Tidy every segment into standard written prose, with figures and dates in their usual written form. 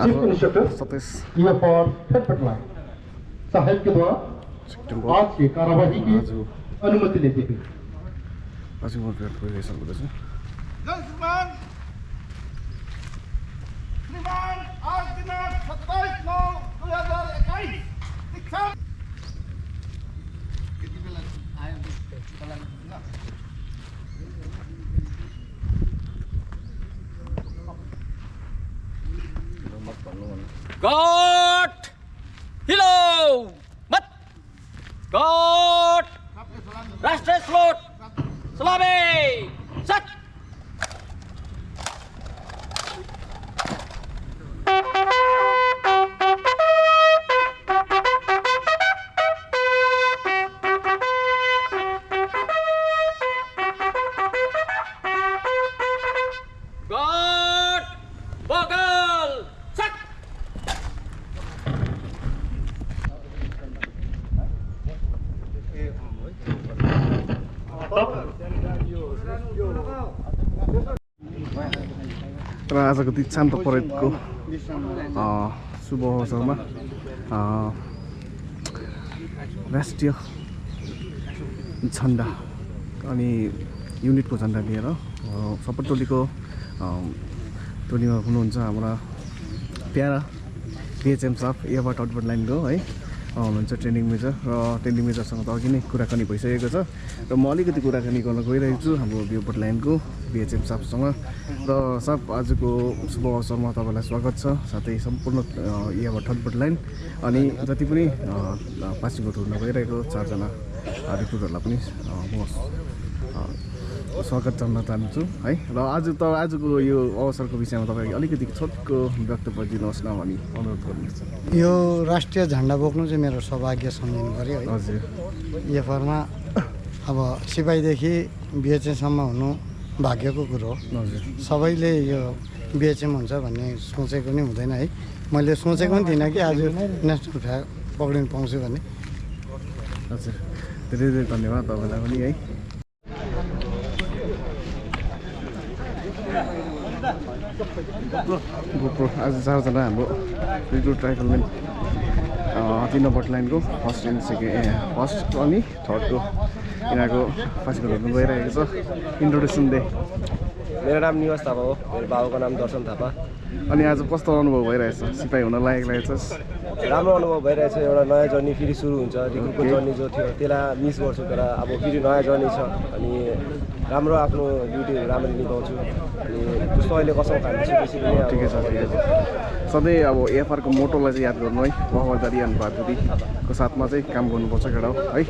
Chief inspector EFR हेडपटला साहब के द्वारा आज की कार्यवाही की अनुमति लेते हुए आज म प्रेयर परिवेशन गर्दैछु। श्रीमान आज दिनांक 27/9/2021 शिक्षा God hello mất God Raष्ट्र slot Salame Sat God Bogal Sat र आजको दीक्षान्त परेडको शुभ अवसरमा राष्ट्रिय झन्डा अनि युनिटको झन्डा लिएर सबै टोलीको टोलीमा हुनुहुन्छ हाम्रा प्यारा बिएचएम साहब एयरपोर्ट आउटबोर्ड लाइनको है हुनुहुन्छ ट्रेनिङ मेजर र ट्रेनिङ मेजरसँग त अघि नै कुराकानी भइसकेको छ र म अलिकति कुराकानी गर्न गइरहेको छु हाम्रो एयरपोर्ट लाइनको बिएचएम साहबसँग र साहब आजको शुभ अवसरमा तपाईँलाई स्वागत छ साथै सम्पूर्ण एयरपोर्ट आउटबोर्ड लाइन अनि जति पनि पासिङआउट हुन गइरहेको 4 जना रिक्रुटरलाई पनि म स्वागत गर्न चाहन्छु है र आजको यो अवसरको विषयमा तपाईँ अलिकति छोटो वक्तव्य दिनुहोस् न भनी अनुरोध गर्नुहुन्छ। यो राष्ट्रिय झन्डा बोक्नु चाहिँ मेरो सौभाग्य सम्झिनु पऱ्यो है। हजुर एफआरमा अब सिपाहीदेखि बिएचएमसम्म हुनु भाग्यको कुरो हो। हजुर सबैले यो बिएचएम हुन्छ भन्ने सोचेको नि हुँदैन है। मैले सोचेको पनि थिइनँ कि आज नेसनल फ्ल्याग पक्रिनु पाउँछु भन्ने। हजुर धेरै धेरै धन्यवाद तपाईँलाई पनि है। गोप्रो आज 4 जना हाम्रो रिक्रुट राइफलम्यान 3 नम्बर लाइनको फर्स्ट एन्ड सेकेन्ड फर्स्ट अनि थर्डको यिनीहरूको पासिङ हेर्नु गइरहेको छ। Introduction they. मेरो नाम निवास थापा हो। मेरो बाबुको नाम दर्शन थापा। अनि आज कस्तो अनुभव भइरहेछ सिपाही हुन लागेको छ? राम्रो अनुभव भइरहेछ। एउटा नयाँ जर्नी फेरि सुरु हुन्छ। रिक्रुटको जर्नी जो थियो त्यसलाई मिस गर्छु तर अब फेरि नयाँ जर्नी छ अनि राम्रो आफ्नो ड्युटीहरू राम्ररी निभाउँछु अनि जस्तो अहिले कसम खान्छु त्यसरी नै ठिकै छ ठिकै छ। सधैँ अब एफआरको मोटोलाई चाहिँ याद गर्नु है, वफादारी अनि बहादुरीको साथमा चाहिँ काम गर्नुपर्छ केटा हो है।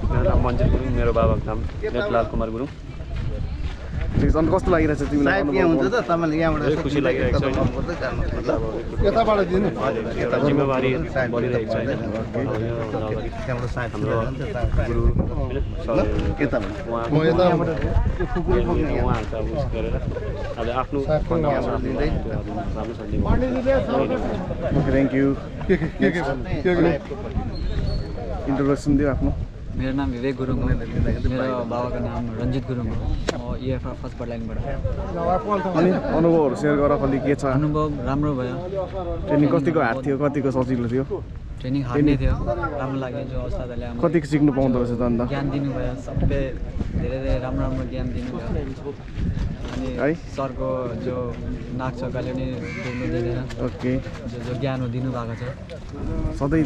मेरो नाम मन्जिल गुरुङ, मेरो बाबाको नाम नेटलाल कुमार गुरुङ। ठिक छ। अनि कस्तो लागिरहेछ तिमीलाई? खुसी लागिरहेको छ। यताबाट दिनु जिम्मेवारी बढिरहेको छ होइन। हाम्रो गुरु उहाँहरूको उस गरेर अब आफ्नो थ्याङ्क यू। इन्ट्रोडक्सन दियो आफ्नो। मेरो नाम विवेक गुरुङ हो। मेरो बाबाको नाम रञ्जित गुरुङ हो। म इएफआर फर्स्ट लाइनबाट। अनि अनुभवहरू सेयर गर कति के छ? अनुभव राम्रो भयो। ट्रेनिङ कतिको हार्ड थियो, कतिको सजिलो थियो? ट्रेनिङ हार्ड नै थियो, राम्रो लाग्यो। जो उस्तादले कतिको सिक्नु पाउँदो रहेछ त अन्त? ज्ञान दिनुभयो, सबै धेरै धेरै राम्रो राम्रो ज्ञान दिनुभयो। अनि है सरको जो नाक छ कहिले पनि डुब्नु दिँदैन। ओके। जो ज्ञान दिनुभएको छ सधैँ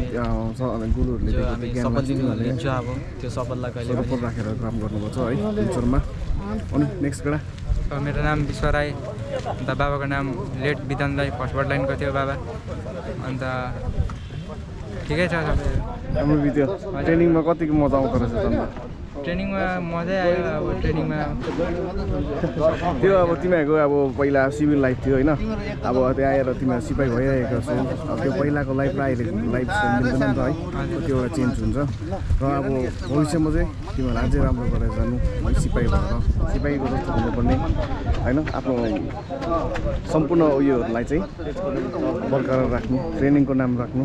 गुरुहरूले जो हामी शपथ लिन्छ अब त्यो शपथलाई कहिले पनि राखेर काम गर्नुपर्छ है फ्युचरमा। अनि नेक्स्ट केटा? मेरो नाम विश्व राई। अन्त बाबाको नाम लेट विधान राई, फर्स्ट लाइनको थियो बाबा। अन्त ठिकै छ सबै राम्रो बित्यो। ट्रेनिङमा कतिको मजा आउँदो रहेछ त अन्त? ट्रेनिङमा मजै आयो। अब ट्रेनिङमा त्यो अब तिमीहरूको अब पहिला सिभिल लाइफ थियो होइन, अब त्यहाँ आएर तिमीहरू सिपाही भइरहेको छौ। अब त्यो पहिलाको लाइफ र अहिलेको लाइफ मिल्दैन नि त है, त्यो एउटा चेन्ज हुन्छ। र अब भविष्यमा चाहिँ तिमीहरू अझै राम्रो गरेर जानु है, सिपाही भएर सिपाहीको जस्तो हुनुपर्ने होइन। आफ्नो सम्पूर्ण उयोहरूलाई चाहिँ बरकरार राख्नु, ट्रेनिङको नाम राख्नु ल।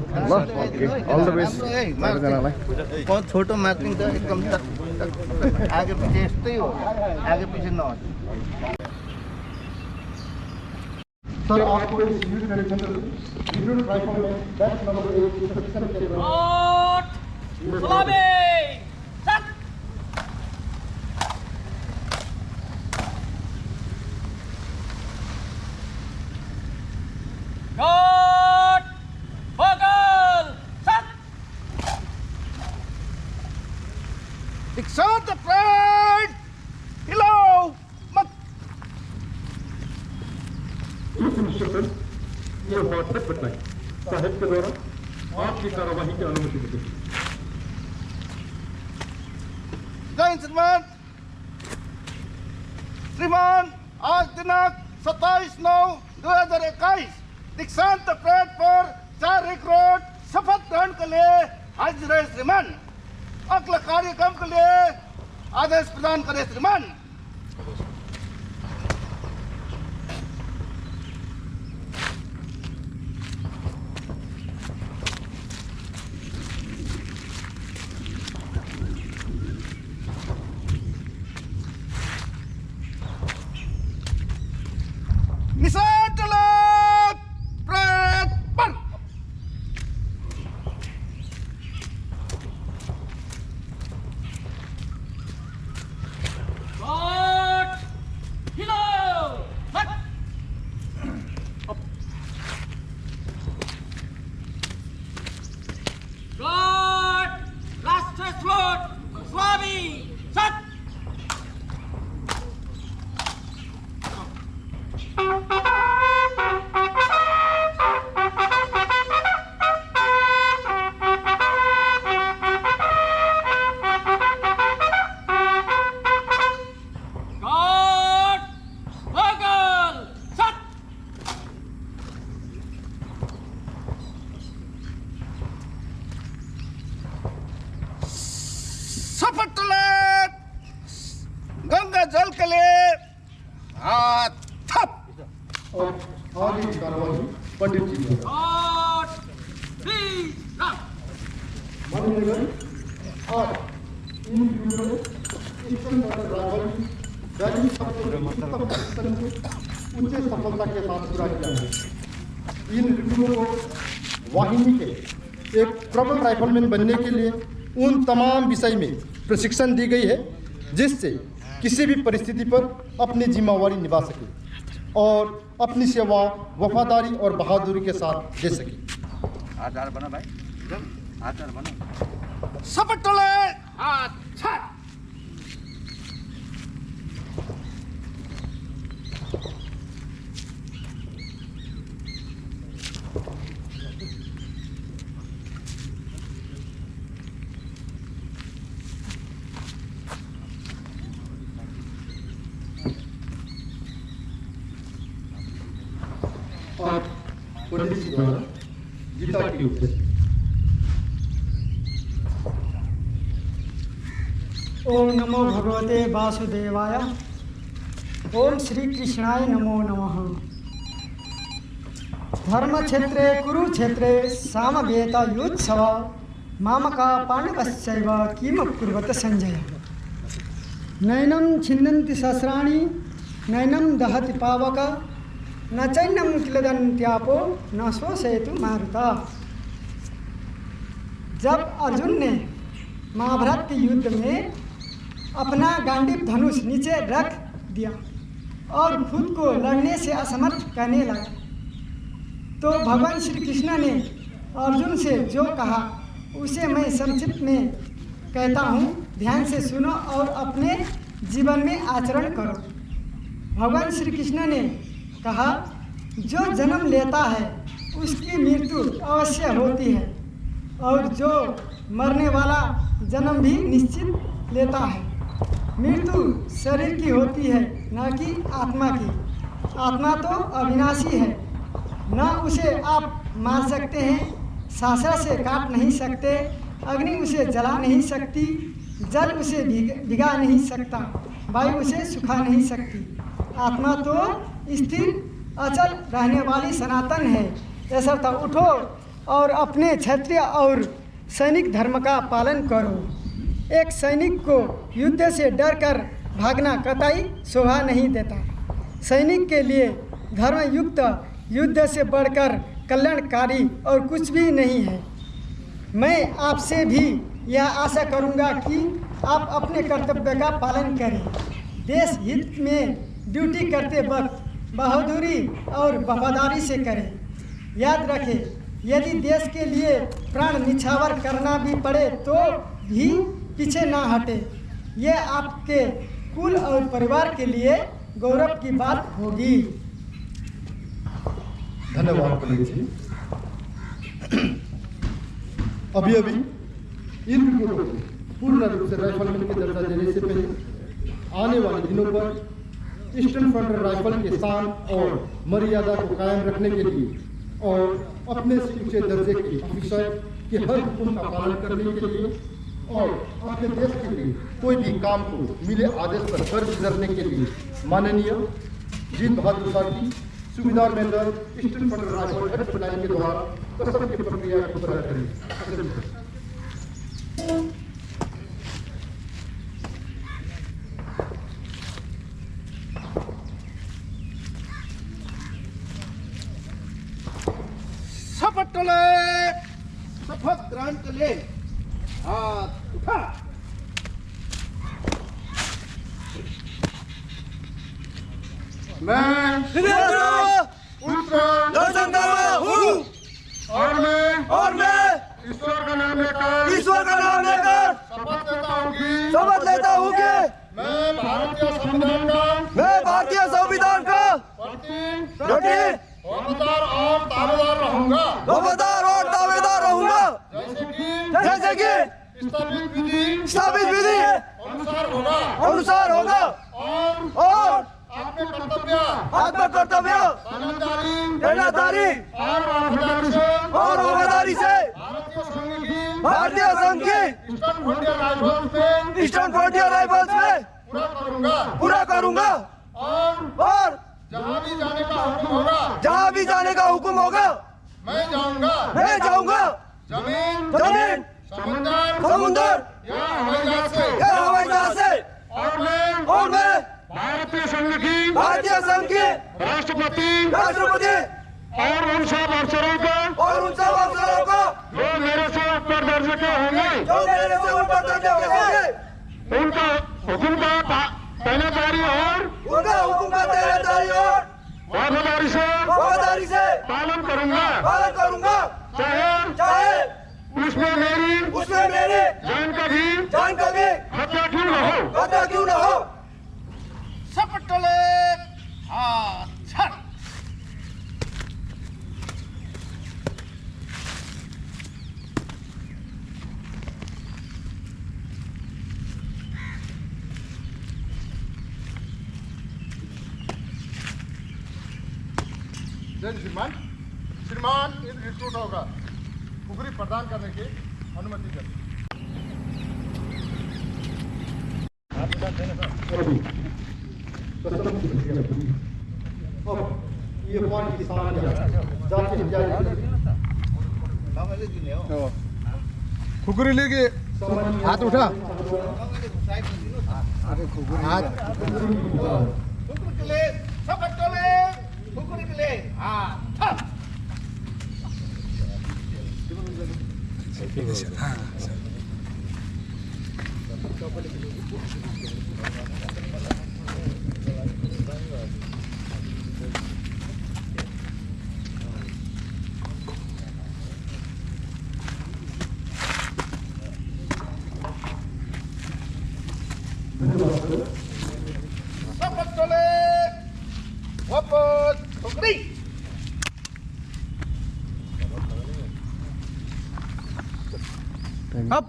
ओके, अल द बेस्ट सबैजनालाई। छोटो मार्किङ त एकदम आगे पछि यस्तै हो, आगे पछि न। सर आपको इस यूनिट कनेक्शन यूनिट राइफल में बैच नंबर 1 की सेक्शन के God! Salami! Sat! God! Buckle! Sat! Dixon the parade! Hello! Mat! Instructor ये व्हाट्सएप बताएं साहिब के द्वारा आपकी कार्यवाही की अनुमति दी गई। जय श्रीमान श्रीमान आज दिनांक 27/9/2021 दीक्षांत परेड पर 4 रिक्रूट शपथ ग्रहण के लिए हाजिर है श्रीमान। अगले कार्यक्रम के लिए आदेश प्रदान करें श्रीमान। निशान चलो परेड पर। God! Hello! Sat! God! Raष्ट्र स्लोट स्वामी सत! God! Buckle! Sat! शपथ ले गंगा जल के लिए हाथ थप। और आगे की कार्यवाही पंडित जी द्वारा God! Please! Now! माननीय आज इन यूनिटों ने शिक्षण और राजनीति बैटरी सफलता उच्च सफलता के साथ पूरा किया है। इन रिक्रूटों को वाहिनी के एक प्रबल राइफलमैन बनने के लिए उन तमाम विषय में प्रशिक्षण दी गई है जिससे किसी भी परिस्थिति पर अपनी जिम्मेवारी निभा सके और अपनी सेवा वफादारी और बहादुरी के साथ दे सके। शपथ ले हाथ छट। और पंडित जी द्वारा गीता की उपदेश। ओम नमो भगवते वासुदेवाय। ओम श्री कृष्णाय नमो नमः। धर्म क्षेत्रे कुरुक्षेत्रे सामवेद युत्सव मामका पांडवस्यैव किम कुर्वत संजय। नैनं छिन्दन्ति शस्त्राणि नैनं दहति पावक न चैनं किलदन्त्यापो न शोषयतु मारुता। जब अर्जुन ने महाभारत के युद्ध में अपना गांडीव धनुष नीचे रख दिया और खुद को लड़ने से असमर्थ कहने लगा तो भगवान श्री कृष्ण ने अर्जुन से जो कहा उसे मैं संक्षिप्त में कहता हूँ, ध्यान से सुनो और अपने जीवन में आचरण करो। भगवान श्री कृष्ण ने कहा जो जन्म लेता है उसकी मृत्यु अवश्य होती है और जो मरने वाला जन्म भी निश्चित लेता है। मृत्यु शरीर की होती है न कि आत्मा की। आत्मा तो अविनाशी है, न उसे आप मार सकते हैं, शास्त्र से काट नहीं सकते, अग्नि उसे जला नहीं सकती, जल उसे भिगा नहीं सकता, वायु उसे सुखा नहीं सकती। आत्मा तो स्थिर अचल रहने वाली सनातन है। ऐसा था उठो और अपने क्षत्रिय और सैनिक धर्म का पालन करो। एक सैनिक को युद्ध से डरकर भागना कतई शोभा नहीं देता। सैनिक के लिए धर्मयुक्त युद्ध से बढ़कर कल्याणकारी और कुछ भी नहीं है। मैं आपसे भी यह आशा करूंगा कि आप अपने कर्तव्य का पालन करें। देश हित में ड्यूटी करते वक्त बहादुरी और वफादारी से करें। याद रखें, यदि देश के लिए प्राण निछावर करना भी पड़े तो भी पीछे ना हटे। ये आपके कुल और परिवार के लिए गौरव की बात होगी। धन्यवाद कलेश जी। अभी इन रिक्रूटों को पूर्ण रूप से राइफलमैन के दर्जा देने से पहले आने वाले दिनों पर ईस्टर्न फ्रंट राइफल के शान और मर्यादा को कायम रखने के लिए और अपने से ऊंचे दर्जे के ऑफिसर के हर हुक्म का पालन करने के लिए और अपने देश के लिए कोई भी काम को मिले आदेश पर कर गुजरने के लिए माननीय जीत बहादुर साहब की सुविधा member eastern front rifle head battalion के द्वारा कसम की प्रक्रिया को पूरा करेंगे। शपथ ग्रहण के लिए हाथ उठा। मैं और मैं ईश्वर का नाम लेकर शपथ लेता हूँ कि मैं भारतीय संविधान का प्रति वफादार और दावेदार रहूंगा जैसे कि स्थापित विधि अनुसार होगा और आत्म कर्तव्य देनादारी और वफादारी से भारतीय संघ की ईस्टर्न फ्रंटियर राइफल्स में पूरा करूंगा और जहाँ भी जाने का हुक्म होगा मैं जाऊंगा जमीन समुंदर या हवाई जहाज से और मैं भारतीय संघ की राष्ट्रपति और उन सब अफसरों को जो मेरे से ऊपर दर्जे के होंगे उनका हुक्म का तैनातारी और वफादारी से पालन करूंगा चाहे उसमें मेरी जान का भी खतरा क्यों न हो। शपथ ले हाथ छड़। श्रीमान इन रिक्रूटों का खुगरी प्रदान करने की अनुमति दें। ये कौन किसान खुगरी लेके हाथ उठा। हाथ अब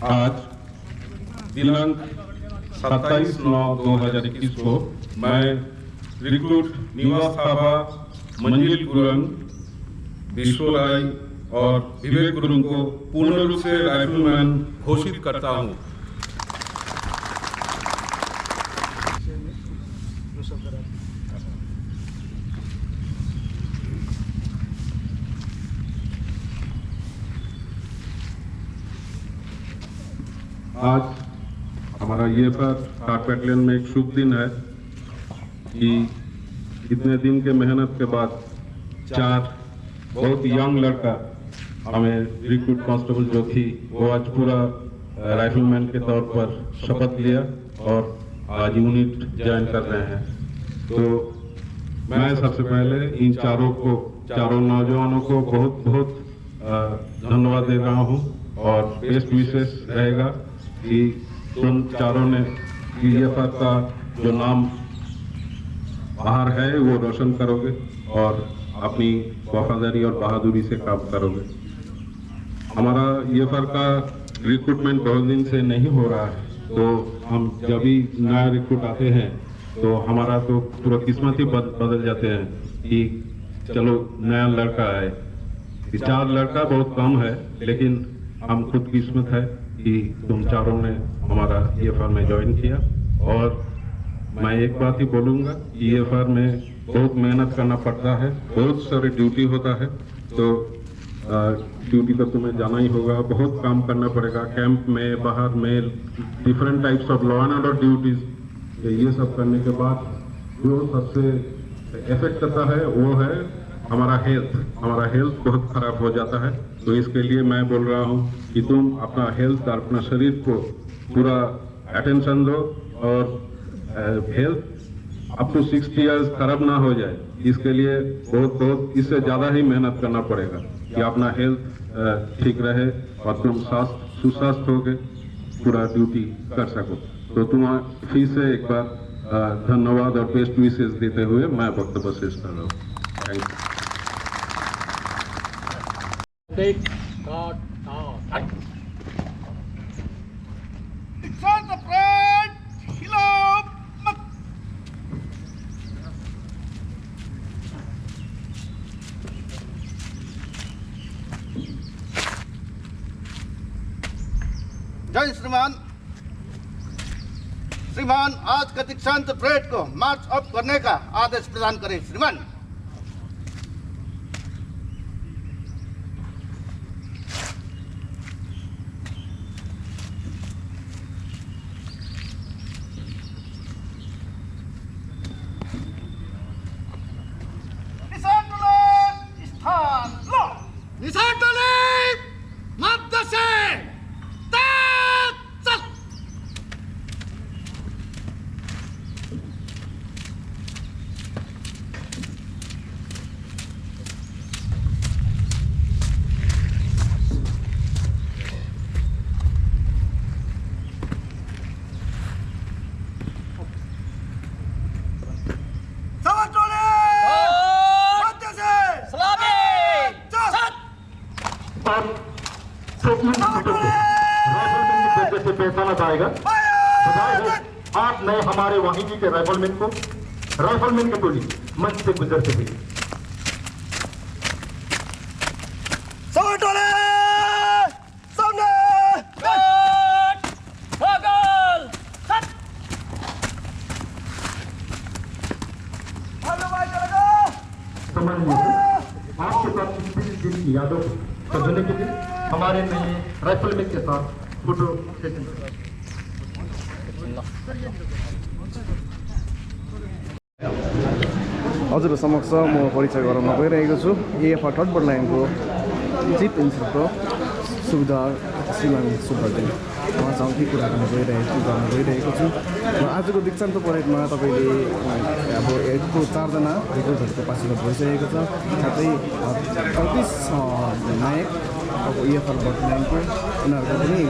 आज दिनांक 27/9/2021 को मैं रिक्रूट निवास थापा मंजिल गुरुङ विश्वलाई और विवेक गुरुङ को पूर्ण रूप से राइफलमैन घोषित करता हूँ। आज हमारा EFR 60 बटालियन में एक शुभ दिन है कि इतने दिन के मेहनत के बाद 4 बहुत यंग लड़का हमें रिक्रूट कांस्टेबल जो थी वो आज पूरा राइफलमैन के तौर पर शपथ लिया और आज यूनिट ज्वाइन कर रहे हैं। तो मैं सबसे पहले इन चारों नौजवानों को बहुत बहुत धन्यवाद दे रहा हूँ और बेस्ट विशेष रहेगा कि तुम चारों ने EFR का जो नाम बाहर है वो रोशन करोगे और अपनी वफादारी और बहादुरी से काम करोगे। हमारा EFR का रिक्रूटमेंट बहुत दिन से नहीं हो रहा है, तो हम जब भी नया रिक्रूट आते हैं तो हमारा तो पूरा किस्मत ही बदल जाते हैं कि चलो नया लड़का आए। 4 लड़का बहुत कम है, लेकिन हम खुद किस्मत है कि तुम चारों ने हमारा EFR में ज्वाइन किया। और मैं एक बात ही बोलूँगा, EFR में बहुत मेहनत करना पड़ता है, बहुत सारे ड्यूटी होता है, तो ड्यूटी तो तुम्हें जाना ही होगा, बहुत काम करना पड़ेगा कैंप में, बाहर में, different types of law and order duties. ये सब करने के बाद जो सबसे इफेक्ट करता है वो है हमारा हेल्थ बहुत खराब हो जाता है। तो इसके लिए मैं बोल रहा हूँ कि तुम अपना हेल्थ और अपना शरीर को पूरा अटेंशन दो और हेल्थ अप टू 60 इयर्स खराब ना हो जाए, इसके लिए बहुत इससे ज़्यादा ही मेहनत करना पड़ेगा कि अपना हेल्थ ठीक रहे और तुम सुस्वस्थ होकर पूरा ड्यूटी कर सको। तो तुम फिर से एक बार धन्यवाद और बेस्ट विशेष देते हुए मैं वक्तव्य शेष कर रहा हूँ। Thank you. जय श्रीमान आज का दीक्षांत परेड को मार्च अप करने का आदेश प्रदान करें श्रीमान। आज मैं हमारे वाहिनी के राइफलमैन की टोली मंच से गुजरते हुए आपके साथ दिन की यादों को सजने के लिए हमारे नए राइफलमैन के साथ फोटो सेशन। हजुर समक्ष म परिचय गराउन गइरहेको छु EFR 3rd बटालियनको चिफ इन्सपेक्टर सुबेदार श्रीमान सुब्बाजी। उहाँसँग के कुराकानी गइरहेको छु र आजको दीक्षान्त परेडमा तपाईँले अब यसको 4 जना रिक्रुटहरूको पासिघाट भइसकेको छ, साथै 34 नायक अब EFR बटालियनको उनीहरूको पनि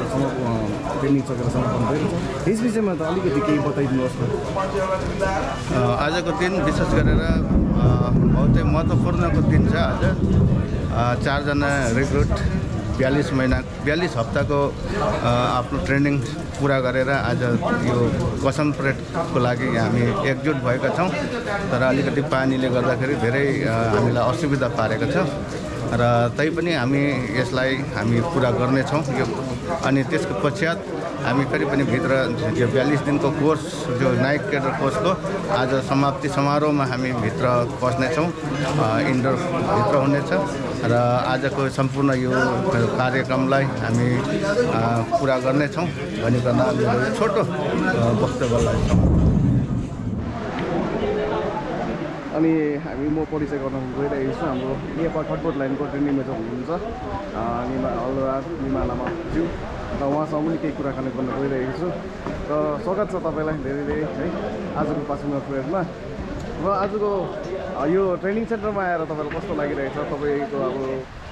ट्रेनिङ सकेर समर्पण भएको छ। यस विषयमा त अलिकति केही बताइदिनुहोस् न। आजको दिन विशेष गरेर बहुत महत्त्वपूर्णको दिन छ। आज 4 जना रिक्रुट 42 हप्ताको आफ्नो ट्रेनिङ पुरा गरेर आज यो कसम परेडको लागि हामी एकजुट भएका छौँ। तर अलिकति पानीले गर्दाखेरि धेरै हामीलाई असुविधा पारेको छ। र तैपनि हामी यसलाई हामी पुरा गर्नेछौँ यो। अनि त्यसको पश्चात हामी करिब पनि भित्र यो 42 दिनको कोर्स जो नायक केडर कोर्सको आज समाप्ति समारोहमा हामी भित्र पस्नेछौँ, इन्डोर भित्र हुनेछ र आजको सम्पूर्ण यो कार्यक्रमलाई हामी पुरा गर्नेछौँ भनिकन मेरो यो छोटो वक्तव्यलाई। अनि म परिचय गर्न गइरहेको छु हाम्रो एयरपोर्ट फटफट लाइनको ट्रेनिङ मेजर हुनुहुन्छ निमा लामाज्यू र उहाँसँग पनि केही कुराकानी गर्न गइरहेको छु। र स्वागत छ तपाईँलाई धेरै धेरै है आजको पासिङ प्रेयरमा। र आजको यो ट्रेनिङ सेन्टरमा आएर तपाईँलाई कस्तो लागिरहेको छ? तपाईँको अब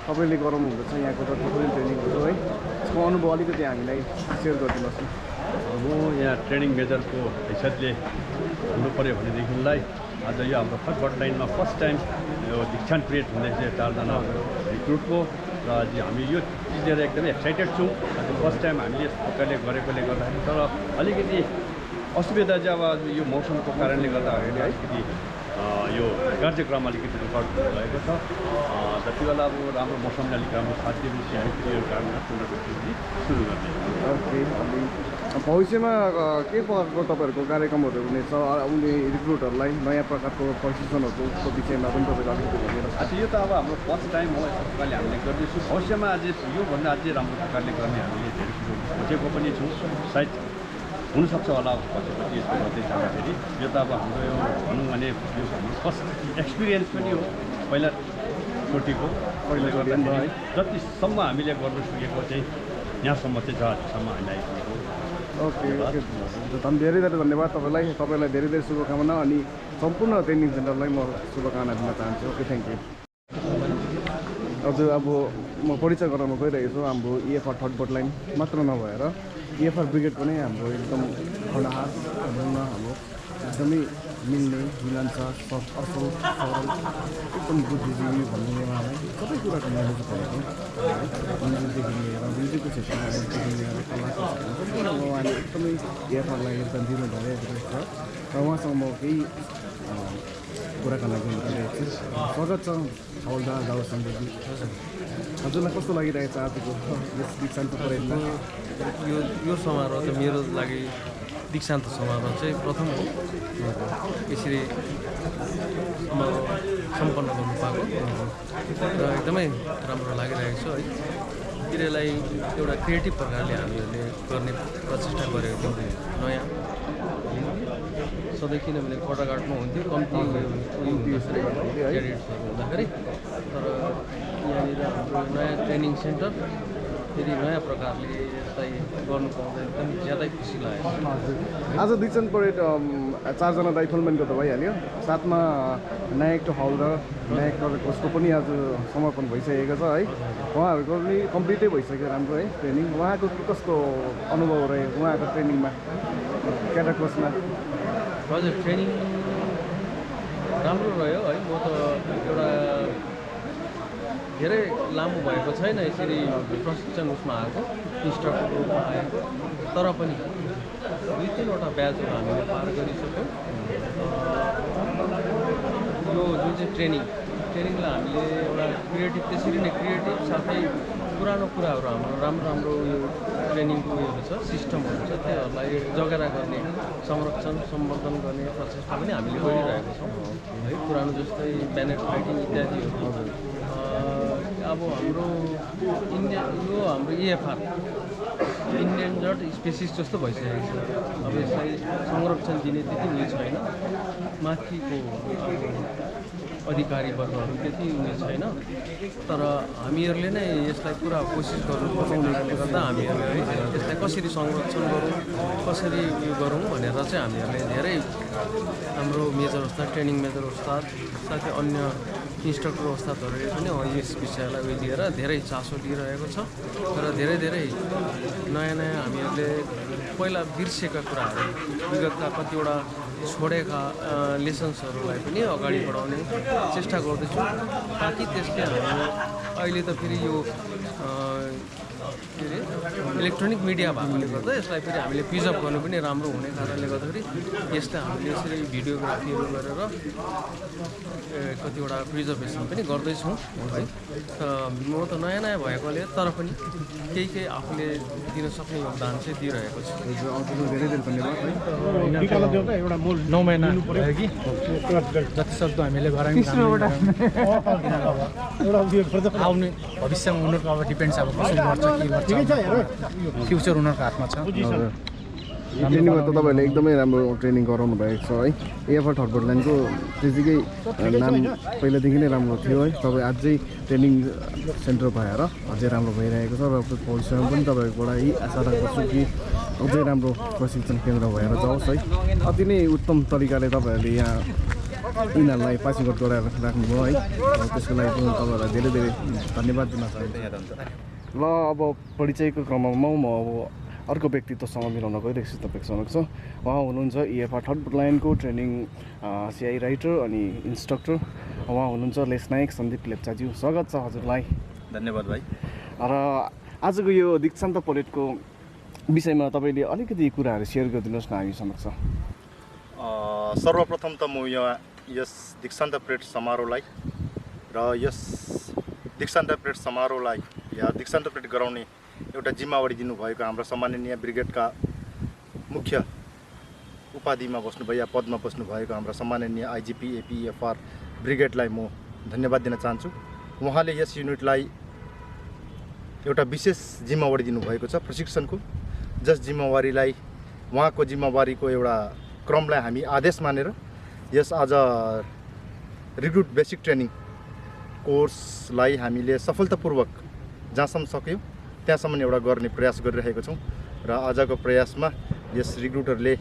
तपाईँले गराउनुहुँदैछ यहाँको जति पनि ट्रेनिङहरू है, त्यसको अनुभव अलिकति हामीलाई सेयर गरिदिनुहोस् न। म यहाँ ट्रेनिङ मेजरको हैसियतले हुनु पऱ्यो भनेदेखिलाई आज यो हाम्रो फटफट लाइनमा फर्स्ट टाइम यो दीक्षान्त पिरियड हुँदैछ 4 जना रिक्रुटको। र आज हामी यो चिज लिएर एकदमै एक्साइटेड छौँ। आज फर्स्ट टाइम हामीले यस प्रकारले गरेकोले गर्दाखेरि तर अलिकति असुविधा चाहिँ अब यो मौसमको कारणले गर्दाखेरि अलिकति यो कार्यक्रम अलिकति रेकर्ड भएको छ। जति बेला अब राम्रो मौसमले अलिक राम्रो साथ दिएपछि हामी यो कार्यक्रम सुरु गर्ने। ओके, अनि भविष्यमा के प्रकारको तपाईँहरूको कार्यक्रमहरू हुनेछ? आउने रिक्रुटहरूलाई नयाँ प्रकारको प्रशिक्षणहरूको विषयमा पनि तपाईँले अलिकति भनिदिनुहोस्। अच्छा, यो त अब हाम्रो फर्स्ट टाइम हो, यस्तो प्रकारले हामीले गर्दैछौँ। भविष्यमा अझै योभन्दा अझै राम्रो प्रकारले गर्ने हामीले धेरै कुरो खोजेको पनि छौँ। सायद हुनसक्छ होला पछि यसको गर्दै जाँदाखेरि। यो त अब हाम्रो यो भनौँ भने यो हाम्रो फर्स्ट एक्सपिरियन्स पनि हो, पहिला छोटीको पहिले गर्दाखेरि जतिसम्म हामीले गर्नु सकेको चाहिँ यहाँसम्म चाहिँ जहाँसम्म हामी आइपुगेको। ओके, धेरै धेरै धन्यवाद तपाईँलाई धेरै धेरै शुभकामना अनि सम्पूर्ण ट्रेनिङ सेन्टरलाई म शुभकामना दिन चाहन्छु। Okay, thank you. हजुर, अब म परिचय गराउन गइरहेको छु हाम्रो EFR फटफट लाइन मात्र नभएर EFR ब्रिगेडको नै हाम्रो एकदम खडाहार हाम्रो एकदमै मिल्ने मिलानसार असल सरल एकदम बुद्धिजीवी भन्ने उहाँलाई सबै कुराको नलेज भएको म्युजिकदेखि लिएर म्युजिकको क्षेत्रमा लिएर कलाको क्षेत्रमा उहाँले एकदमै EFRलाई एकदम दिनु भइरहेको छ। र उहाँसँग म केही कुराकानी गर्न गइरहेको छु। स्वागत छ हवलदार दावा सङ्गीजी। हजुरलाई कस्तो लागिरहेको छ आजको यस दीक्षान्त परेडमा? यो समारोह त मेरो लागि दीक्षान्त समारोह चाहिँ प्रथम हो। यसरी समारोह सम्पन्न गर्नु पाएको र एकदमै राम्रो लागिरहेको छ है। यसलाई एउटा क्रिएटिभ प्रकारले हामीहरूले गर्ने प्रचेष्टा गरेको थियौँ नयाँ सधैँ, किनभने कोटाघाटमा हुन्थ्यो कम्ती क्याडेट्सहरू हुँदाखेरि। तर यहाँनिर हाम्रो नयाँ ट्रेनिङ सेन्टर फेरि नयाँ प्रकारले यसलाई गर्नु पाउँदा एकदम ज्यादै खुसी लाग्यो। आज दीक्षान्त परेड 4 जना राइफलम्यानको त भइहाल्यो, साथमा नायक टु हवलदार नायक कोर्सको पनि आज समर्पण भइसकेको छ है। उहाँहरूको पनि कम्प्लिटै भइसक्यो राम्रो है ट्रेनिङ। उहाँको कस्तो अनुभव रह्यो उहाँको ट्रेनिङमा क्याडर कोर्समा? हजुर, ट्रेनिङ राम्रो रह्यो है। म त एउटा धेरै लामो भएको छैन यसरी प्रशिक्षण उसमा आएको, इन्स्ट्रक्टर रूपमा आएको, तर पनि 2-3वटा ब्याचहरू हामीले पार गरिसक्यौँ। यो जुन चाहिँ ट्रेनिङलाई हामीले एउटा क्रिएटिभ, त्यसरी नै क्रिएटिभ साथै पुरानो कुराहरू हाम्रो राम्रो यो ट्रेनिङको उयोहरू छ, सिस्टमहरू छ, त्योहरूलाई जगेरा गर्ने, संरक्षण सम्वर्धन गर्ने प्रचेष्टा पनि हामीले गरिरहेको छौँ है। पुरानो जस्तै ब्यानेट फाइटिङ इत्यादिहरू। अब हाम्रो हाम्रो EFR इन्डेन्जर्ड स्पेसिस जस्तो भइसकेको छ। अब यसलाई संरक्षण दिने त्यति उयो छैन, माथिको अधिकारी वर्गहरू त्यति उयो छैन। तर हामीहरूले नै यसलाई पुरा कोसिस गर्नुले गर्दा हामीहरूले यसलाई कसरी संरक्षण गरौँ, कसरी उयो गरौँ भनेर चाहिँ हामीहरूले धेरै हाम्रो मेजर उस्ताद, ट्रेनिङ मेजर उस्ताद साथै अन्य इन्स्ट्रक्टर उस्तादहरूले पनि यस विषयलाई उयो लिएर धेरै चासो लिइरहेको छ। र धेरै धेरै नयाँ हामीहरूले पहिला बिर्सेका कुराहरू, विगतका कतिवटा छोडेका लेसन्सहरूलाई पनि अगाडि बढाउने चेष्टा गर्दैछौँ, ताकि त्यसले हाम्रो अहिले त फेरि यो के अरे इलेक्ट्रोनिक मिडिया भएकोले गर्दा यसलाई फेरि हामीले प्रिजर्भ गर्नु पनि राम्रो हुने कारणले गर्दाखेरि यसलाई हामीले यसरी भिडियोग्राफीहरू गरेर कतिवटा प्रिजर्भेसन पनि गर्दैछौँ है। म त नयाँ भएकोले तर पनि केही आफूले दिन सक्ने योगदान चाहिँ दिइरहेको छु। धेरै धेरै धन्यवाद है। 9 महिना भयो कि जति सक्दो हामीले गरायौँ। आउने भविष्यमा उनीहरूको अब डिपेन्ड्स अब कसो गर्छ के गर्छ फ्युचर उनीहरूको हातमा छ। ट्रेनिङमा त तपाईँहरूले एकदमै राम्रो ट्रेनिङ गराउनु भएको छ है। एएफआर थर्ड बटालियनको त्यतिकै नाम पहिलादेखि नै राम्रो थियो है। तपाईँ अझै ट्रेनिङ सेन्टर भएर अझै राम्रो भइरहेको छ र भविष्यमा पनि तपाईँहरूकोबाट यही आशा राख्दछु कि अझै राम्रो प्रशिक्षण केन्द्र भएर जाओस् है। अति नै उत्तम तरिकाले तपाईँहरूले यहाँ यिनीहरूलाई पासिङआउट गराएर राख्नुभयो है। त्यसको लागि पनि तपाईँहरूलाई धेरै धेरै धन्यवाद दिन चाहन्छु। ल अब परिचयको क्रममा म अब अर्को व्यक्तित्वसँग मिलाउन गइरहेको छु तपाईँको समक्ष। उहाँ हुनुहुन्छ एएफआर थर्ड बटालियनको ट्रेनिङ सिआई राइटर अनि इन्स्ट्रक्टर उहाँ हुनुहुन्छ लेसनायक सन्दीप लेप्चाज्यू। स्वागत छ हजुरलाई। धन्यवाद भाइ। र आजको यो दीक्षान्त परेडको विषयमा तपाईँले अलिकति कुराहरू सेयर गरिदिनुहोस् न हामी समक्ष। सर्वप्रथम त म यस दीक्षान्त परेड समारोहलाई र यस दीक्षान्त परेड समारोहलाई या दीक्षान्त परेड गराउने एउटा जिम्मेवारी दिनुभएको हाम्रो सम्माननीय ब्रिगेडका मुख्य उपाधिमा बस्नुभयो या पदमा बस्नुभएको हाम्रो सम्माननीय आइजिपी एपिएफआर ब्रिगेडलाई म धन्यवाद दिन चाहन्छु। उहाँले यस युनिटलाई एउटा विशेष जिम्मेवारी दिनुभएको छ प्रशिक्षणको, जस जिम्मेवारीलाई उहाँको जिम्मेवारीको एउटा क्रमलाई हामी आदेश मानेर यस आज रिक्रुट बेसिक ट्रेनिङ कोर्सलाई हामीले सफलतापूर्वक जहाँसम्म सक्यौँ त्यहाँसम्म एउटा गर्ने प्रयास गरिरहेको छौँ र आजको प्रयासमा यस रिक्रुटरले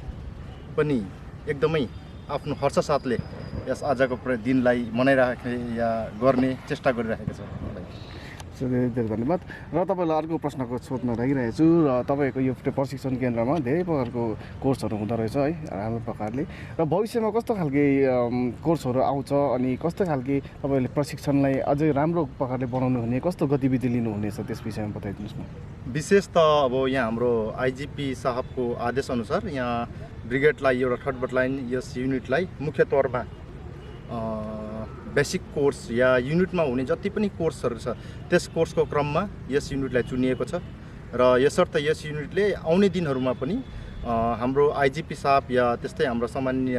पनि एकदमै आफ्नो हर्ष साथले यस आजको दिनलाई मनाइराखे या गर्ने चेष्टा गरिरहेको छ। धेरै धेरै धन्यवाद। र तपाईँलाई अर्को प्रश्नको सोध्न लागिरहेको छु। र तपाईँको यो प्रशिक्षण केन्द्रमा धेरै प्रकारको कोर्सहरू हुँदो रहेछ है राम्रो प्रकारले, र भविष्यमा कस्तो खालके कोर्सहरू आउँछ अनि कस्तो खालके तपाईँले प्रशिक्षणलाई अझै राम्रो प्रकारले बनाउनु हुने, कस्तो गतिविधि लिनुहुनेछ त्यस विषयमा बताइदिनुहोस् न। विशेष त अब यहाँ हाम्रो आइजिपी साहबको आदेशअनुसार यहाँ ब्रिगेडलाई एउटा थर्ड बटालियन यस युनिटलाई मुख्य तौरमा बेसिक कोर्स या युनिटमा हुने जति पनि कोर्सहरू छ त्यस कोर्सको क्रममा यस युनिटलाई चुनिएको छ र यसर्थ यस युनिटले आउने दिनहरूमा पनि हाम्रो आइजिपी साहब या त्यस्तै हाम्रो सामान्य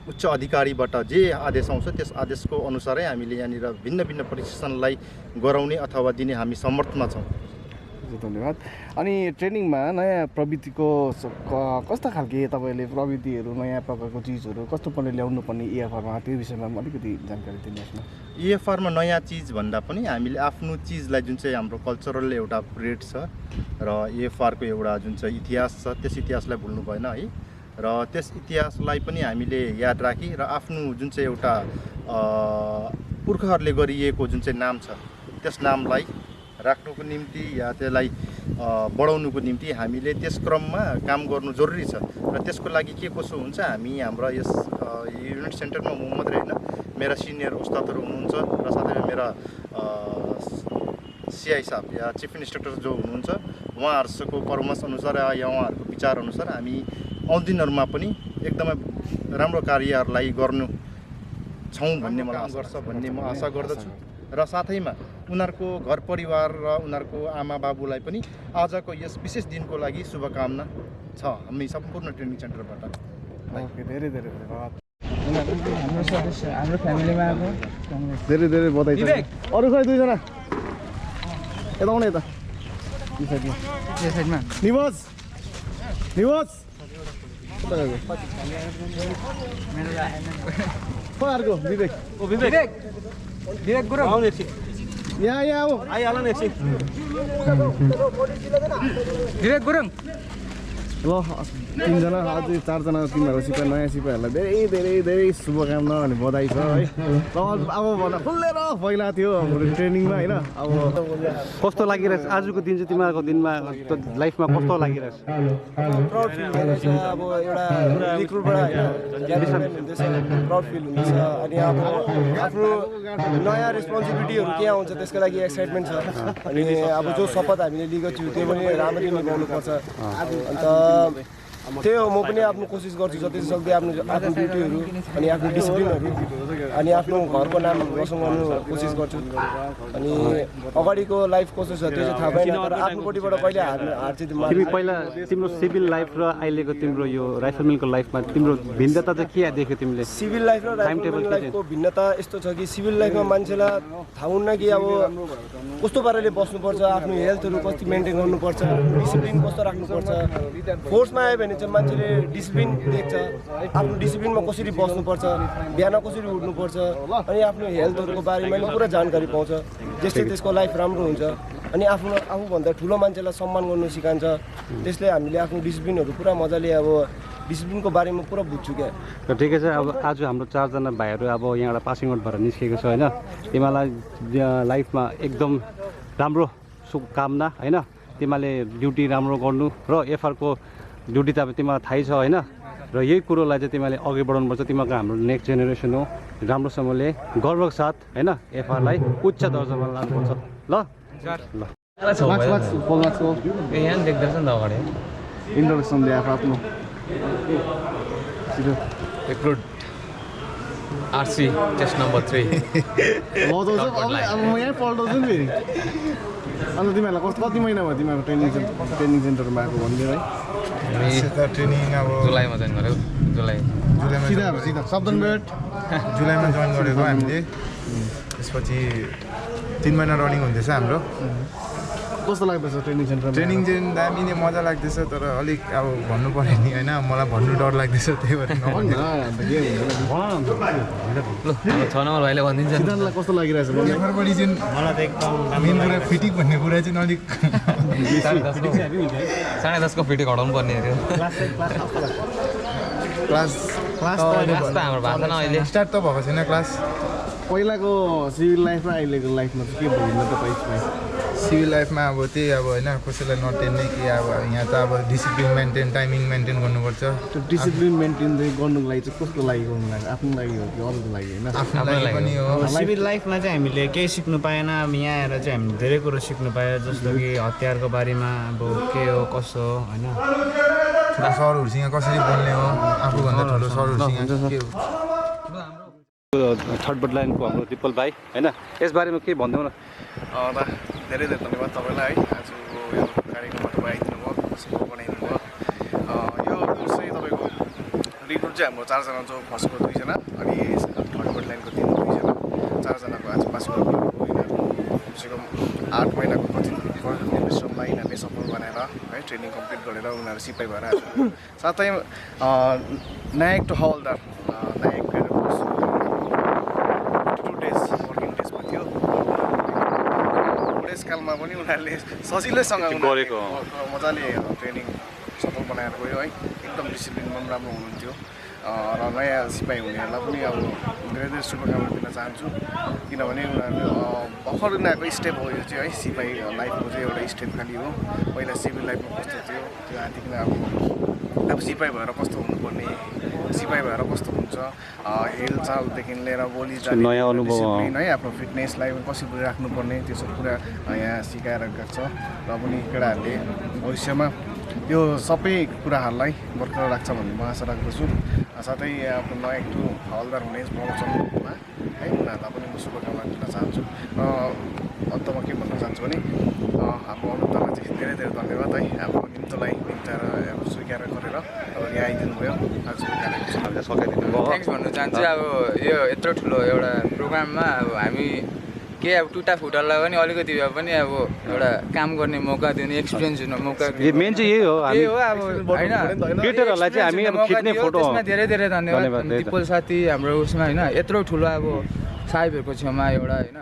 उच्च अधिकारीबाट जे आदेश आउँछ त्यस आदेशको अनुसारै हामीले यहाँनिर भिन्न भिन्न प्रशिक्षणलाई गराउने अथवा दिने हामी समर्थमा छौँ। धन्यवाद। अनि ट्रेनिङमा नयाँ प्रविधिको कस्तो खालके तपाईँले प्रविधिहरू नयाँ प्रकारको चिजहरू कस्तो प्रकारले ल्याउनु पर्ने एएफआरमा त्यो विषयमा अलिकति जानकारी दिनुहोस् न। एएफआरमा नयाँ चिज भन्दा पनि हामीले आफ्नो चिजलाई जुन चाहिँ हाम्रो कल्चरल एउटा परेड छ र एएफआरको एउटा जुन चाहिँ इतिहास छ त्यस इतिहासलाई भुल्नु भएन है। र त्यस इतिहासलाई पनि हामीले याद राखी र आफ्नो जुन चाहिँ एउटा पुर्खाहरूले गरिएको जुन चाहिँ नाम छ त्यस नामलाई राख्नुको निम्ति या त्यसलाई बढाउनुको निम्ति हामीले त्यस क्रममा काम गर्नु जरुरी छ र त्यसको लागि के कसो हुन्छ हामी हाम्रा यस युनिट सेन्टरमा म मात्रै होइन मेरा सिनियर उस्तादहरू हुनुहुन्छ र साथै मेरा सिआई साहब या चिफ इन्स्ट्रक्टर जो हुनुहुन्छ उहाँहरूको परामर्श अनुसार या उहाँहरूको विचार अनुसार हामी आउने दिनहरूमा पनि एकदमै राम्रो कार्यहरूलाई गर्नु छौँ भन्ने मलाई आशा गर्छ भन्ने म आशा गर्दछु। र साथैमा उनीहरूको घर परिवार र उनीहरूको आमा बाबुलाई पनि आजको यस विशेष दिनको लागि शुभकामना छ हामी सम्पूर्ण ट्रेनिङ सेन्टरबाट। धेरै धेरै धन्यवाद। हाम्रो सदस्य हाम्रो फ्यामिलीमा आएको धेरै धेरै बधाई छ। अरू खै दुईजना यता आउने यता यो साइडमा निवाज निवाज अर्को विवेक विवेक विवेक गुरुङ आउने एकछिन यहाँ यहाँ आऊ आइहाल न एकछिन विवेक गुरुङ ल 3जना अझै 4जना तिमीहरू सिपाही नयाँ सिपाहीहरूलाई धेरै धेरै धेरै शुभकामना अनि बधाई छ है। अब भन्न खुलेर पहिला थियो हाम्रो ट्रेनिङमा होइन। अब कस्तो लागिरहेछ आजको दिन चाहिँ तिमीहरूको दिनमा लाइफमा कस्तो लागिरहेछ? प्राउड फिल भइरहेछ। अब एउटा रिक्रुटबाट होइन प्राउड फिल हुँदैछ। अनि अब आफ्नो नयाँ रेस्पोन्सिबिलिटीहरू के आउँछ त्यसको लागि एक्साइटमेन्ट छ। अनि अब जो शपथ हामीले लिएको छु त्यो पनि राम्ररी निभाउनुपर्छ। अन्त त्यही हो, म पनि आफ्नो कोसिस गर्छु जति सक्दो आफ्नो ड्युटीहरू अनि आफ्नो डिसिप्लिनहरू अनि आफ्नो घरको नाम रोसन गर्नु कोसिस गर्छु। अनि अगाडिको लाइफ कस्तो छ त्यो चाहिँ थाहा भएन, तर आफ्नोपट्टिबाट कहिले हार चाहिँ तिमी पहिला तिम्रो सिभिल लाइफ र अहिलेको तिम्रो यो राइफलमेनको लाइफमा तिम्रो भिन्नता चाहिँ के देख्यौ तिमीले? सिभिल लाइफ र राइफलमेन लाइफको भिन्नता यस्तो छ कि सिभिल लाइफमा मान्छेलाई थाहा हुन्न कि अब कस्तो पाराले बस्नुपर्छ, आफ्नो हेल्थहरू कति मेन्टेन गर्नुपर्छ, डिसिप्लिन कस्तो राख्नुपर्छ। फोर्समा आयो भने चाहिँ मान्छेले डिसिप्लिन देख्छ, आफ्नो डिसिप्लिनमा कसरी बस्नुपर्छ, बिहान कसरी उठ्नुपर्छ अनि आफ्नो हेल्थहरूको बारेमा पनि पुरा जानकारी पाउँछ। त्यसले त्यसको लाइफ राम्रो हुन्छ। अनि आफूभन्दा ठुलो मान्छेलाई सम्मान गर्नु सिकान्छ। त्यसले हामीले आफ्नो डिसिप्लिनहरू पुरा मजाले अब डिसिप्लिनको बारेमा पुरा बुझ्छु क्या। ठिकै छ। अब आज हाम्रो 4जना भाइहरू अब यहाँबाट पासिङ आउट भएर निस्केको छ होइन। तिमीलाई लाइफमा एकदम राम्रो शुभकामना होइन। तिमीले ड्युटी राम्रो गर्नु र एफआरको ड्युटी त अब तिमीलाई थाहै छ होइन। र यही कुरोलाई चाहिँ तिमीले अघि बढाउनुपर्छ। तिमीहरूको हाम्रो नेक्स्ट जेनेरेसन हो, राम्रोसँगले गर्वको साथ होइन एफआरलाई उच्च दर्जामा लानुपर्छ। ल यहाँ देख्दैछ नि त अगाडि इन्ट्रोडक्सन दिए आफ्नो रिक्रुट आरसी टेस्ट नम्बर 3 मजाउँछ। अब म यहीँ पल्टाउँछु नि फेरि। अन्त तिमीहरूलाई कति महिना भयो तिमीहरूको ट्रेनिङ सेन्टरमा आएको भनिदियो है? ट्रेनिङ अब जुलाईमा जोइन गरेको। सिधा सब्दनबेट जुलाईमा जोइन गरेको हामीले। त्यसपछि 3 महिना रनिङ हुँदैछ हाम्रो। कस्तो लाग्दैछ ट्रेनिङ सेन्टरमा? ट्रेनिङ चाहिँ दामी नै मजा लाग्दैछ, तर अलिक अब भन्नु पऱ्यो नि होइन, मलाई भन्नु डर लाग्दैछ त्यही भएर ल 6 नम्बर भाइले भनिदिन्छ। सिद्धान्तलाई कस्तो लागिरहेछ? एफआरबडी चाहिँ मलाई त एकदम मेन कुरा फिटिङ भन्ने कुरा चाहिँ अलिक 10:30को फिटिङ हटाउनु पर्ने थियो। क्लास त हाम्रो भएको छैन अहिले, स्टार्ट त भएको छैन क्लास। पहिलाको सिभिल लाइफ र अहिलेको लाइफमा चाहिँ के भिन्नता पाइन्छ? सिभिल लाइफमा अब त्यही अब होइन कसैलाई नटेर्ने कि अब यहाँ त अब डिसिप्लिन मेन्टेन टाइमिङ मेन्टेन गर्नुपर्छ। त्यो डिसिप्लिन मेन्टेन गर्नुको लागि चाहिँ कसको लागि गर्नु लागि? आफ्नो लागि हो कि अरूको लागि होइन? आफ्नो लागि पनि हो। सिभिल लाइफमा चाहिँ हामीले केही सिक्नु पाएन। अब यहाँ आएर चाहिँ हामीले धेरै कुरो सिक्नु पायो, जस्तो कि हतियारको बारेमा अब के हो कसो हो होइन, ठुलो सरहरूसँग कसरी बोल्ने हो, आफूभन्दा ठुलो सरहरूसँग के हो। थर्ड बटलाइनको हाम्रो दिपल भाइ होइन, यसबारेमा के भनिदेऊ न। धेरै धेरै धन्यवाद तपाईँलाई है। आजको यो कार्यक्रममा तपाईँ आइदिनु भयो, सपोर्ट बनाइदिनु भयो। यो कोर्स चाहिँ तपाईँको रिक्रुट चाहिँ हाम्रो 4जना जो फर्स्टको 2जना अनि थर्ड बटलाइनको 2जना 4जनाको आज पास गर्नुभएको। यिनीहरू कमसेकम 8 महिनाको कठिन परिश्रमलाई यिनीहरूले सफल बनाएर है ट्रेनिङ कम्प्लिट गरेर उनीहरू सिपाही भएर आएको। साथै नायक टु हवलदार नायक कालमा पनि उनीहरूले सजिलैसँग गरेको मजाले ट्रेनिङ सफल बनाएर गयो है। एकदम डिसिप्लिनमा पनि राम्रो हुनुहुन्थ्यो। र नयाँ सिपाही हुनेहरूलाई पनि अब धेरै धेरै शुभकामना दिन चाहन्छु, किनभने उनीहरूले भर्खर उनीहरूको स्टेप हो यो चाहिँ है। सिपाही लाइफको चाहिँ एउटा स्टेप खालि हो। पहिला सिभिल लाइफमा कस्तो थियो त्यो आदिकन अब सिपाही भएर कस्तो हुनुपर्ने, सिपाही भएर कस्तो हुन्छ, हेलचालदेखि लिएर बोली नयाँ अनुभव है, आफ्नो फिटनेसलाई कसरी राख्नुपर्ने त्यो सब कुरा यहाँ सिकाएर गएको छ। र पनि केटाहरूले भविष्यमा यो सबै कुराहरूलाई बरकरार राख्छ भन्ने म आशा राख्दछु। साथै आफ्नो नयाँ टु हवलदार हुने प्रमोसनमा है उनीहरूलाई पनि म शुभकामना दिन चाहन्छु। अन्तमा के भन्न चाहन्छु भने हाम्रो अनुदालाई चाहिँ धेरै धेरै धन्यवाद है। हाम्रो निम्तलाई निम्ताएर स्वीकार गरेर अब यहाँ आइदिनु भयो। आजको कार्यक्रम सकाइदिनु भयो। थ्याङ्क्स भन्नु चाहन्छु। अब यो यत्रो ठुलो एउटा प्रोग्राममा अब हामी के अब टुटा फुटालाई पनि अलिकति भए पनि अब एउटा काम गर्ने मौका दिने, एक्सपिरियन्स हुने मौका मेन चाहिँ यही हो। यही हो अब होइन केटरहरूलाई चाहिँ हामी अब खिच्ने फोटो त्यसमा धेरै धेरै धन्यवाद दिपल साथी हाम्रो उसमा होइन। यत्रो ठुलो अब साहेबहरूको छेउमा एउटा होइन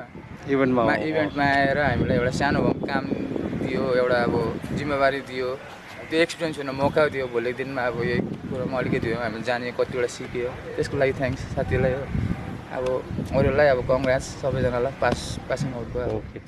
इभेन्टमा आएर हामीलाई एउटा सानो काम दियो, एउटा अब जिम्मेवारी दियो। त्यो एक्सपिरियन्स हुन मौका दियो भोलिको दिनमा अब यही कुरामा अलिकति हामीले जाने कतिवटा सिक्यो त्यसको लागि थ्याङ्क्स साथीलाई हो अब अरूलाई अब कङ्ग्रेट्स सबैजनालाई पासिङ आउट भयो। ओके